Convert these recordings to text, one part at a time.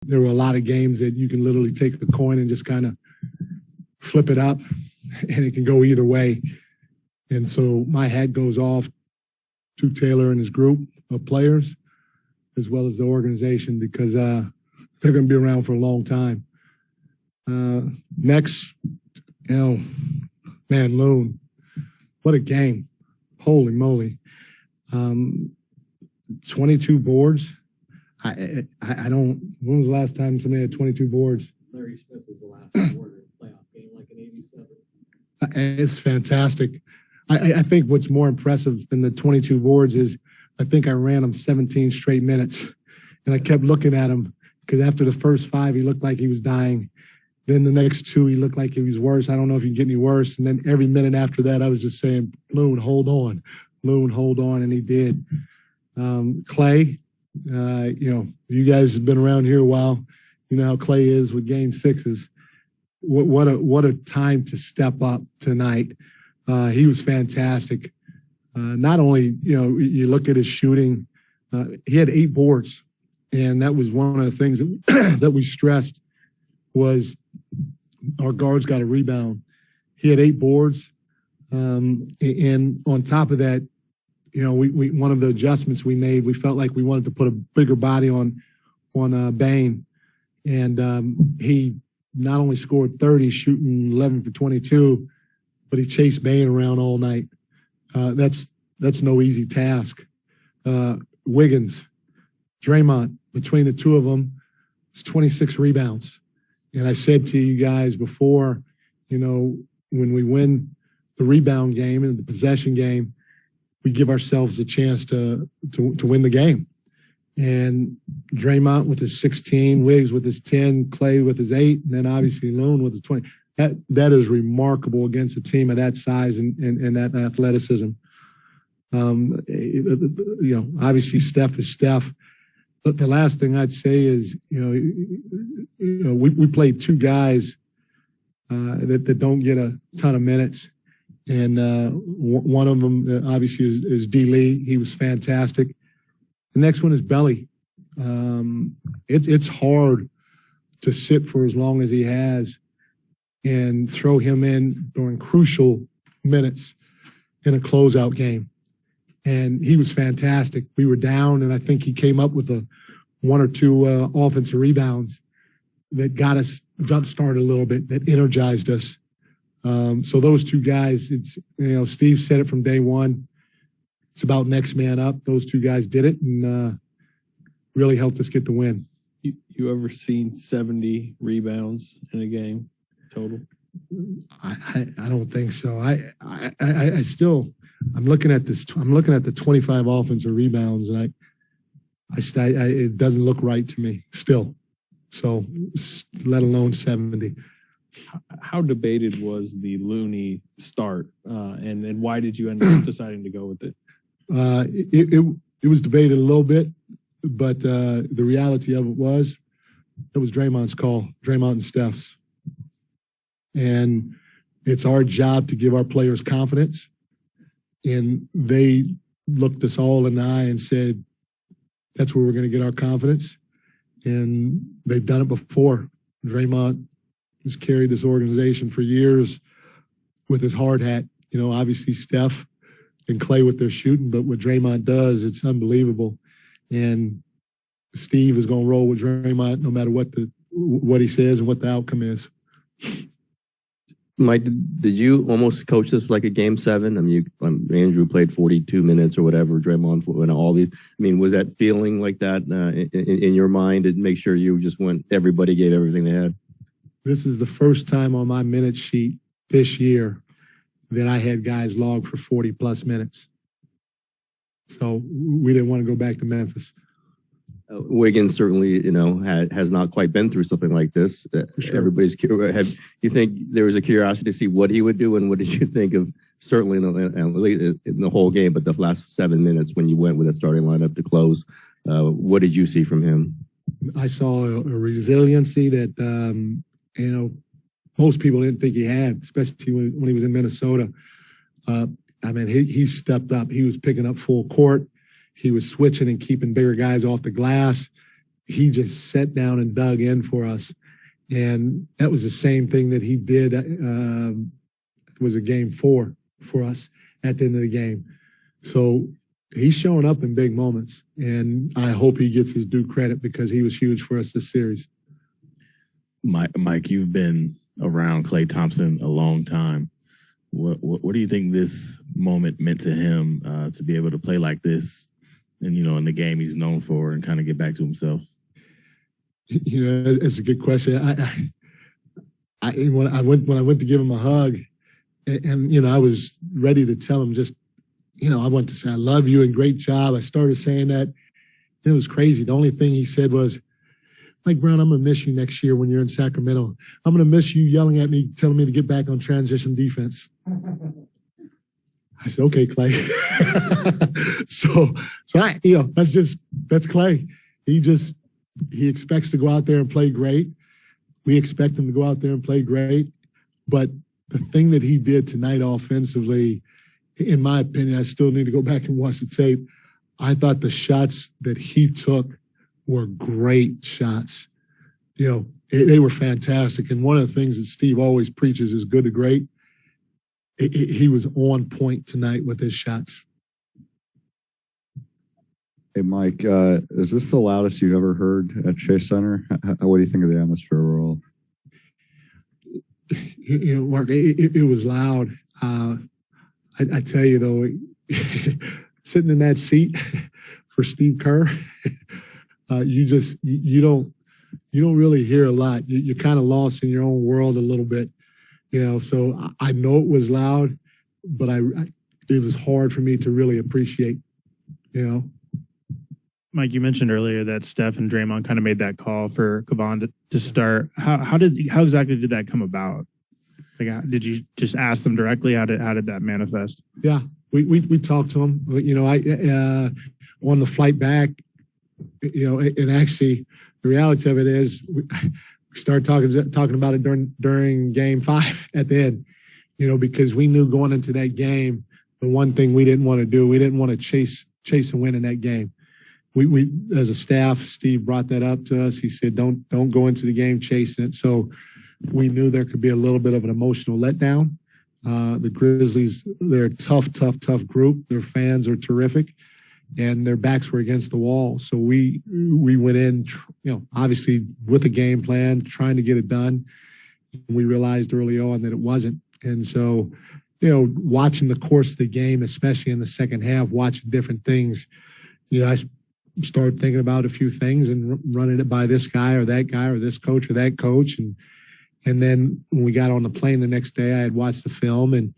there were a lot of games that you can literally take a coin and just kind of flip it up, and it can go either way. And so my hat goes off to Taylor and his group of players, as well as the organization, because they're going to be around for a long time. Next, man, Loon, what a game. Holy moly. 22 boards. I don't, when was the last time somebody had 22 boards? Larry Smith was the last boarder in the playoff game, like in 87. It's fantastic. I think what's more impressive than the 22 boards is I think I ran him 17 straight minutes. And I kept looking at him because after the first 5, he looked like he was dying. Then the next 2, he looked like he was worse. I don't know if he can get any worse. And then every minute after that, I was just saying, Loon, hold on. Loon, hold on. And he did. Klay, you guys have been around here a while. You know how Klay is with game 6s. What a time to step up tonight. He was fantastic. Not only, you look at his shooting, he had 8 boards. And that was one of the things that we stressed was our guards got a rebound. He had 8 boards. And on top of that, we one of the adjustments we made, we felt like we wanted to put a bigger body on Bane. And he not only scored 30, shooting 11 for 22, but he chased Bane around all night. That's no easy task. Wiggins, Draymond, between the two of them, it's 26 rebounds. And I said to you guys before, when we win the rebound game and the possession game, we give ourselves a chance to win the game. And Draymond with his 16, Wiggs with his 10, Klay with his 8, and then obviously Loon with his 20. That is remarkable against a team of that size and that athleticism. Obviously Steph is Steph. But the last thing I'd say is, we played 2 guys that don't get a ton of minutes. And one of them obviously is D. Lee. He was fantastic. The next one is Belly. It's hard to sit for as long as he has and throw him in during crucial minutes in a closeout game. And he was fantastic. We were down, and I think he came up with 1 or 2 offensive rebounds that got us jump-started a little bit, that energized us. So those 2 guys, it's Steve said it from day one. It's about next man up. Those 2 guys did it and really helped us get the win. You ever seen 70 rebounds in a game total? I don't think so. I still, I'm looking at this. I'm looking at the 25 offensive rebounds, and it doesn't look right to me still. So, let alone 70. How debated was the Looney start, and why did you end up deciding to go with it? It was debated a little bit, but the reality of it was Draymond's call, Draymond and Steph's. And it's our job to give our players confidence. And they looked us all in the eye and said, that's where we're going to get our confidence. And they've done it before. Draymond has carried this organization for years with his hard hat. Obviously Steph and Klay with their shooting, but what Draymond does, it's unbelievable. And Steve is going to roll with Draymond no matter what he says and what the outcome is. Mike, did you almost coach this like a game 7? I mean, Andrew played 42 minutes or whatever, Draymond and all these. I mean, was that feeling like that in your mind, and make sure you just everybody gave everything they had? This is the first time on my minute sheet this year that I had guys log for 40-plus minutes. So we didn't want to go back to Memphis. Wiggins certainly, has not quite been through something like this. Sure. Everybody's curious. You think there was a curiosity to see what he would do, and what did you think of certainly in the whole game, but the last 7 minutes when you went with that starting lineup to close? What did you see from him? I saw a resiliency that most people didn't think he had, especially when he was in Minnesota. He stepped up. He was picking up full court. He was switching and keeping bigger guys off the glass. he just sat down and dug in for us. And that was the same thing that he did. It was a game 4 for us at the end of the game. So he's showing up in big moments, and I hope he gets his due credit because he was huge for us this series. Mike, you've been around Klay Thompson a long time. What do you think this moment meant to him to be able to play like this, and in the game he's known for, and kind of get back to himself? It's a good question. When I went to give him a hug, and I was ready to tell him I went to say, I love you and great job. I started saying that. And it was crazy. The only thing he said was, Mike Brown, I'm going to miss you next year when you're in Sacramento. I'm going to miss you yelling at me, telling me to get back on transition defense. I said, okay, Klay. That's Klay. He expects to go out there and play great. We expect him to go out there and play great. But the thing that he did tonight offensively, in my opinion, I still need to go back and watch the tape. I thought the shots that he took were great shots. They were fantastic. And one of the things that Steve always preaches is good to great. He was on point tonight with his shots. Hey, Mike, is this the loudest you've ever heard at Chase Center? What do you think of the atmosphere overall? Mark, it was loud. I tell you, though, sitting in that seat for Steve Kerr, you don't really hear a lot. You're kind of lost in your own world a little bit, So I know it was loud, but it was hard for me to really appreciate, Mike, you mentioned earlier that Steph and Draymond kind of made that call for Kevon to start. How exactly did that come about? Like, did you just ask them directly? How did that manifest? Yeah, we talked to them. I on the flight back, and actually the reality of it is we started talking about it during game 5 at the end, because we knew going into that game, the one thing we didn't want to chase and win in that game. We as a staff, Steve brought that up to us. He said, don't go into the game chasing it. So we knew there could be a little bit of an emotional letdown. The Grizzlies, they're a tough group. Their fans are terrific, and their backs were against the wall. So we went in, obviously with a game plan, trying to get it done. We realized early on that it wasn't. And so, watching the course of the game, especially in the second half, watching different things, I started thinking about a few things and running it by this guy or this coach or that coach. And then when we got on the plane the next day, I had watched the film and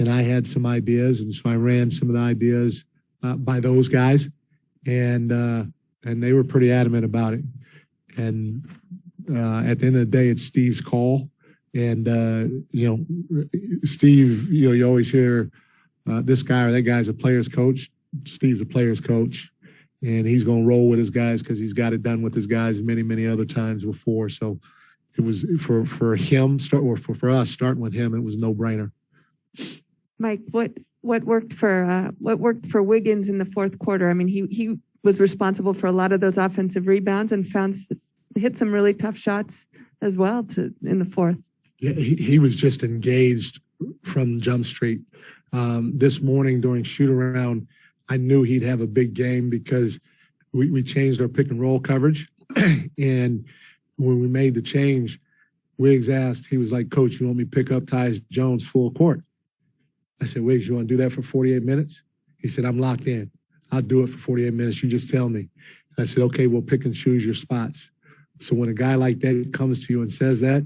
I had some ideas. And so I ran some of the ideas by those guys, and they were pretty adamant about it. And at the end of the day, it's Steve's call. And, Steve, you always hear this guy or that guy's a player's coach. Steve's a player's coach. And he's going to roll with his guys because he's got it done with his guys many, many other times before. So it was for him, for us, starting with him, it was no brainer. Mike, what worked for Wiggins in the fourth quarter? I mean, he was responsible for a lot of those offensive rebounds and hit some really tough shots as well in the fourth. Yeah, he was just engaged from Jump Street. This morning during shoot around, I knew he'd have a big game because we changed our pick and roll coverage. And when we made the change, Wiggs asked, he was like, Coach, you want me to pick up Tyus Jones full court? I said, Wiggs, you want to do that for 48 minutes? He said, I'm locked in. I'll do it for 48 minutes. You just tell me. I said, okay, we'll pick and choose your spots. So when a guy like that comes to you and says that,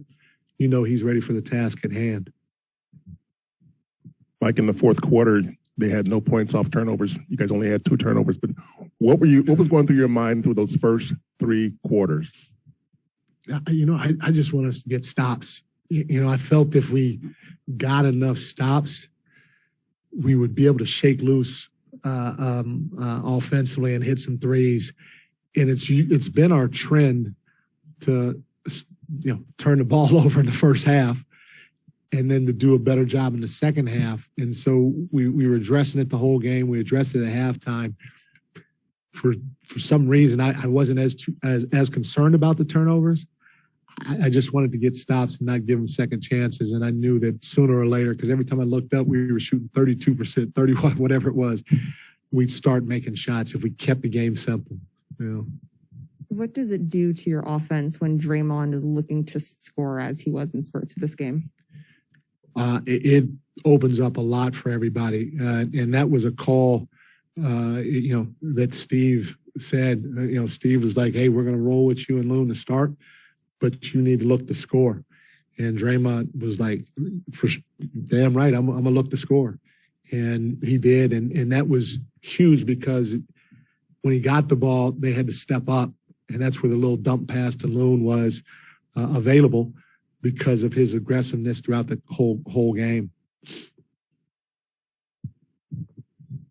you know he's ready for the task at hand. Mike, in the fourth quarter, they had no points off turnovers. You guys only had 2 turnovers. But what was going through your mind through those first 3 quarters? I just want us to get stops. I felt if we got enough stops, we would be able to shake loose offensively and hit some threes. And it's been our trend to turn the ball over in the first half and then to do a better job in the second half. And so we were addressing it the whole game. We addressed it at halftime. for some reason, I wasn't as concerned about the turnovers. I just wanted to get stops and not give them second chances. And I knew that sooner or later, because every time I looked up, we were shooting 32%, 31, whatever it was, we'd start making shots if we kept the game simple. You know. What does it do to your offense when Draymond is looking to score as he was in spurts of this game? It opens up a lot for everybody. And that was a call, that Steve said. Steve was like, hey, we're going to roll with you and Loon to start, but you need to look to score. And Draymond was like, for damn right, I'm going to look to score. And he did. And that was huge because when he got the ball, they had to step up. And that's where the little dump pass to Loon was available because of his aggressiveness throughout the whole game.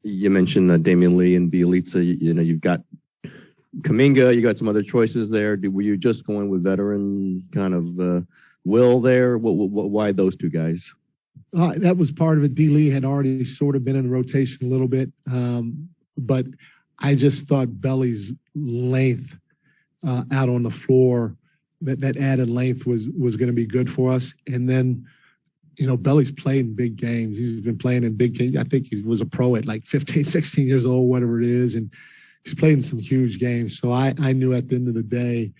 You mentioned Damian Lee and Bielitsa. You've got Kuminga. You got some other choices there. Were you just going with veteran kind of will there? Why those two guys? That was part of it. D. Lee had already sort of been in the rotation a little bit, but I just thought Belly's length out on the floor, that added length was going to be good for us. And then, Belly's played in big games. He's been playing in big games. I think he was a pro at like 15, 16 years old, whatever it is. And he's played in some huge games. So I knew at the end of the day,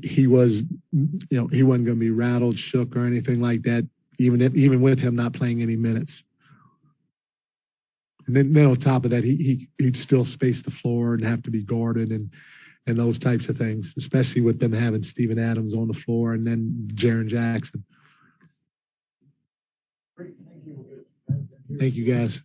he was, he wasn't going to be rattled, shook, or anything like that, even with him not playing any minutes. And then on top of that, he'd still space the floor and have to be guarded and those types of things, especially with them having Steven Adams on the floor and then Jaren Jackson. Thank you, guys.